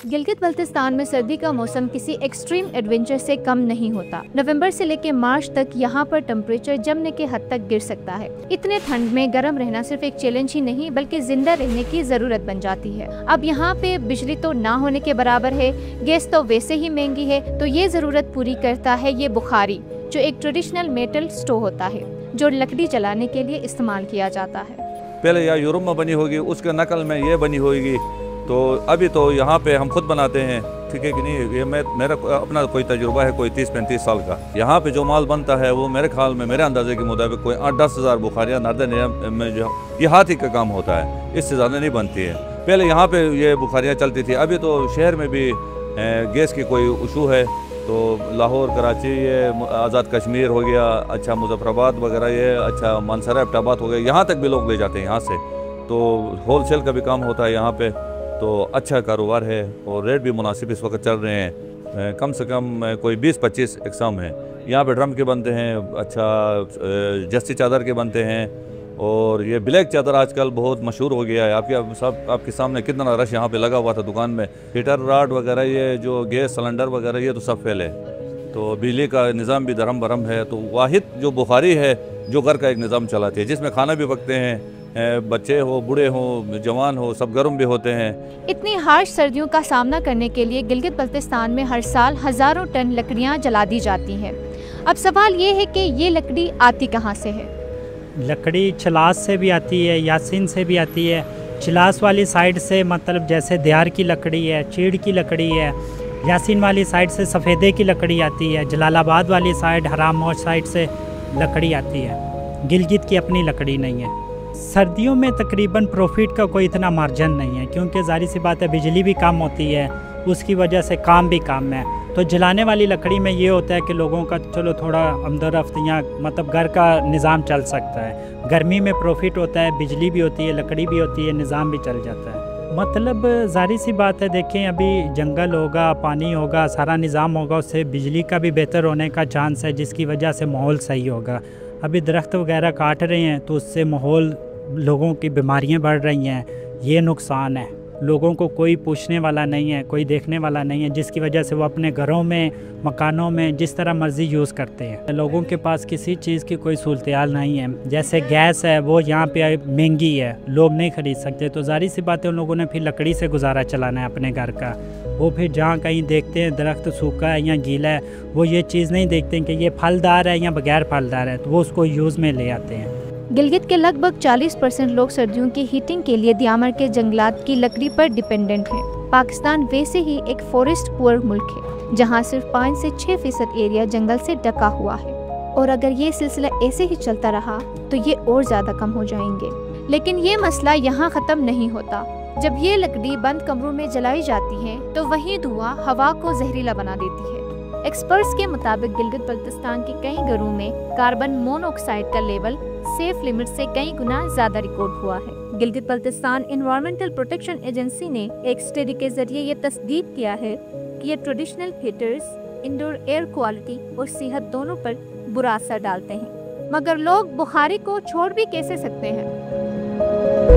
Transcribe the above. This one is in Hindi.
गिलगित बल्तिस्तान में सर्दी का मौसम किसी एक्सट्रीम एडवेंचर से कम नहीं होता। नवंबर से लेकर मार्च तक यहाँ पर टेम्परेचर जमने के हद तक गिर सकता है। इतने ठंड में गर्म रहना सिर्फ एक चैलेंज ही नहीं बल्कि जिंदा रहने की जरूरत बन जाती है। अब यहाँ पे बिजली तो ना होने के बराबर है, गैस तो वैसे ही महंगी है, तो ये जरूरत पूरी करता है ये बुखारी, जो एक ट्रेडिशनल मेटल स्टोव होता है जो लकड़ी जलाने के लिए इस्तेमाल किया जाता है। पहले या यूरोप में बनी होगी, उसके नकल में ये बनी होगी, तो अभी तो यहाँ पे हम खुद बनाते हैं, ठीक है कि नहीं। ये मेरा अपना कोई तजुर्बा है, कोई 30-35 साल का। यहाँ पे जो माल बनता है वो मेरे ख्याल में, मेरे अंदाजे के मुताबिक कोई 8-10 हज़ार बुखारियाँ नार्दर्न में जो ये हाथ ही का काम होता है, इससे ज़्यादा नहीं बनती है। पहले यहाँ पे ये बुखारियाँ चलती थी। अभी तो शहर में भी गैस की कोई इशू है, तो लाहौर, कराची, ये आज़ाद कश्मीर हो गया, अच्छा मुजफ्फराबाद वगैरह, ये अच्छा मानसरा, एबटाबाद हो गया, यहाँ तक भी लोग ले जाते हैं यहाँ से। तो होलसेल का भी काम होता है यहाँ पे, तो अच्छा कारोबार है और रेट भी मुनासिब इस वक्त चल रहे हैं। कम से कम कोई 20-25 इकसाम हैं यहाँ पे। ड्रम के बनते हैं, अच्छा जस्ती चादर के बनते हैं, और ये ब्लैक चादर आजकल बहुत मशहूर हो गया है। आपके सामने कितना रश यहाँ पे लगा हुआ था दुकान में। हीटर राड वगैरह, ये जो गैस सिलेंडर वगैरह, ये तो सब फेल है। तो बिजली का निज़ाम भी धर्म भरम है। तो वाहिद जो बुखारी है जो घर का एक निज़ाम चलाती है, जिसमें खाना भी पकते हैं, बच्चे हो, बूढ़े हो, जवान हो, सब गर्म भी होते हैं। इतनी हार्श सर्दियों का सामना करने के लिए गिलगित बल्तिस्तान में हर साल हजारों टन लकड़ियां जला दी जाती हैं। अब सवाल ये है कि ये लकड़ी आती कहां से है? लकड़ी चिलास से भी आती है, यासीन से भी आती है। चिलास वाली साइड से मतलब जैसे दियार की लकड़ी है, चीड़ की लकड़ी है। यासीन वाली साइड से सफ़ेदे की लकड़ी आती है। जलालाबाद वाली साइड, हराम मौज साइड से लकड़ी आती है। गिलगित की अपनी लकड़ी नहीं है। सर्दियों में तकरीबन प्रॉफिट का कोई इतना मार्जिन नहीं है, क्योंकि ज़ाहिर सी बात है बिजली भी कम होती है, उसकी वजह से काम भी कम है। तो जलाने वाली लकड़ी में ये होता है कि लोगों का चलो थोड़ा आमदोरफ्त या मतलब घर का निज़ाम चल सकता है। गर्मी में प्रॉफिट होता है, बिजली भी होती है, लकड़ी भी होती है, निज़ाम भी चल जाता है। मतलब ज़ाहिर सी बात है, देखें अभी जंगल होगा, पानी होगा, सारा निज़ाम होगा, उससे बिजली का भी बेहतर होने का चांस है, जिसकी वजह से माहौल सही होगा। अभी दरख्त वगैरह काट रहे हैं तो उससे माहौल, लोगों की बीमारियां बढ़ रही हैं, ये नुकसान है। लोगों को कोई पूछने वाला नहीं है, कोई देखने वाला नहीं है, जिसकी वजह से वो अपने घरों में, मकानों में जिस तरह मर्ज़ी यूज़ करते हैं। लोगों के पास किसी चीज़ की कोई सूरत-ए-हाल नहीं है। जैसे गैस है वो यहाँ पे महंगी है, लोग नहीं ख़रीद सकते, तो ज़ाहिर सी बात है उन लोगों ने फिर लकड़ी से गुजारा चलाना है अपने घर का। वो फिर जहाँ कहीं देखते हैं दरख्त सूखा है या गीला है, वो ये चीज़ नहीं देखते हैं कि ये फलदार है या बगैर फलदार है, तो वो उसको यूज़ में ले आते हैं। गिलगित के लगभग 40% लोग सर्दियों की हीटिंग के लिए दियामर के जंगलात की लकड़ी पर डिपेंडेंट हैं। पाकिस्तान वैसे ही एक फॉरेस्ट पुअर मुल्क है, जहां सिर्फ 5 से 6% एरिया जंगल से ढका हुआ है, और अगर ये सिलसिला ऐसे ही चलता रहा तो ये और ज्यादा कम हो जाएंगे। लेकिन ये मसला यहाँ खत्म नहीं होता। जब ये लकड़ी बंद कमरों में जलाई जाती है तो वही धुआं हवा को जहरीला बना देती है। एक्सपर्ट्स के मुताबिक गिलगित बल्तिस्तान के कई घरों में कार्बन मोनोऑक्साइड का लेवल सेफ लिमिट से कई गुना ज्यादा रिकॉर्ड हुआ है। Gilgit Baltistan environmental protection agency ने एक स्टडी के जरिए ये तस्दीक किया है कि ये traditional heaters indoor air quality और सेहत दोनों पर बुरा असर डालते हैं। मगर लोग बुखारी को छोड़ भी कैसे सकते हैं?